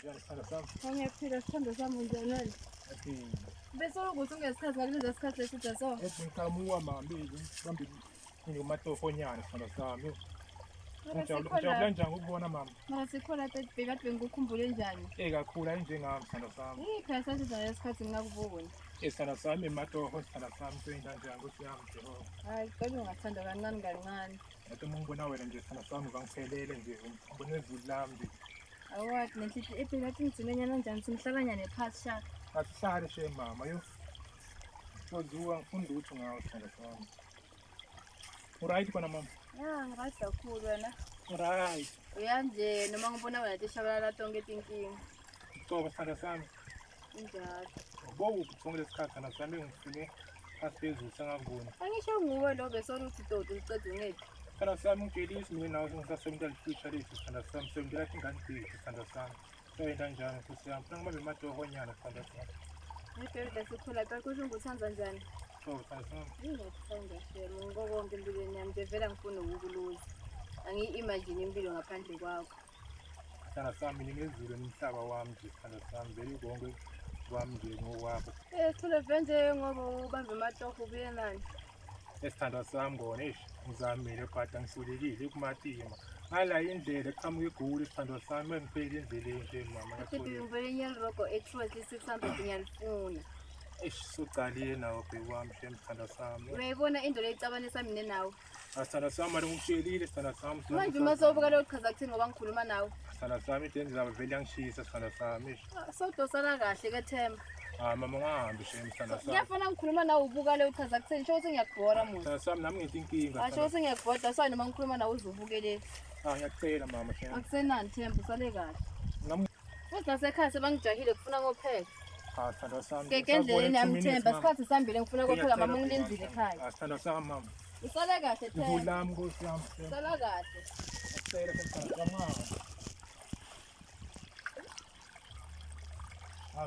Yani sana sam. Ngiyaphila sithando sami unjani? Ati. Bese ukuthi ungesikhathi ngalibiza isikhathi eside so. Ethi ngikamuwa mambili bambi ngimatofonyana sana sami. Ngijabula njani ukubona mama? Mara sikhona bhekade ngikukhumbule njani? Kakhulu ayinjengami sana sami. Phela sathi isikhathi ngingakuboni. Sana sami matoho sana sami kuyinto njani ukuthi yami Jehova. Hayi kodwa ungathanda kancane kancane. Yathi uma ngibona wena nje sana sami ngangiphelele nje ngibone izulu lami nje. Awathi nenhliziyo ebhekade ngigcinenyana kanjani simhlalanyane phasi shaka. Asihlale she mama yo. Sozuka ngifunda ukuthi ngawo sana sami. Uright kona mama? Ya ngirathi kakhulu wena. Right. Uyanje noma ngibona wena tishabalala tonke tinkinga. Ngoba sana sami. Injalo. Ukuthonga lesikhathi sana sami ngifune asiphezulu sangakubona. Angisho nguwe lo besona uthi dodo licede ungephi. Sana sami ngitshelisi mina nawe ngisasebenzisa lifuture lesi sana sami sengila ingane ngeke sana sami. Soyenda njani Nkosi yami? Ngibambe amatohonyana sana sami. Ngeke besikhula xa kusho nguthanza njani? Sana sami. Ngiyakuthanda shema ngoba konke empilweni yami nje vela ngifuna ukuluza. Angi-imagine impilo ngaphandle kwakho. Sana sami ngingezulu nomhlaba wami nje sana sami vele konke kwami nje ngokwakho. Thule venje ngoba ubambe amatoho ubuye nani? Esithandwa sami ngone eish ngizamile but angisulekile kumatima. Ngala indlela eqhamuka egoli isithandwa sami mengipheli endleleni nje mama Kodwa ngathula. ngivele nyelirogo express 600 ngiyalifuna. Eish socaliye nawe bhekwami nje mthandwa sami. Uyayibona into leyicabanisa mina nawe. Asithandwa sami manje ngikutshelile sithandwa sami. Manje uma sowubuka lo chaza kuthini ngoba ngikhuluma nawe. Sithandwa sami into enzayo vele yangishisa sithandwa sami eish. Sodosana kahle ke Themba. Mama ungahambi nje mthandwa sami. Ngiyafuna ngikhuluma nawe ubuka le uchaza kuthini sho ukuthi ngiyakubhora muzi. Sithandwa sami nami ngithi inkinga. Asho ukuthi ngiyakubhoda so noma ngikhuluma nawe uzubukelele. Ngiyakucela mama nje. Akusenani Themba usale kahle. Ngam Futhi nasekhaya sebangijahile kufuna ngophela. sithandwa sami. Ngeke endleleni yami Themba isikhathi sambile ngifuna kophela mama ngilindile ekhaya. Sithandwa sami mama. Usale kahle Themba. Ngulami Nkosi yami. Usale kahle. Ngicela sithandwa sami.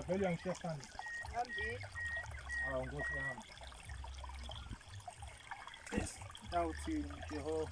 Vele angishesana. Hambi. Nkosi yami. Yes. Awuthini Jehova.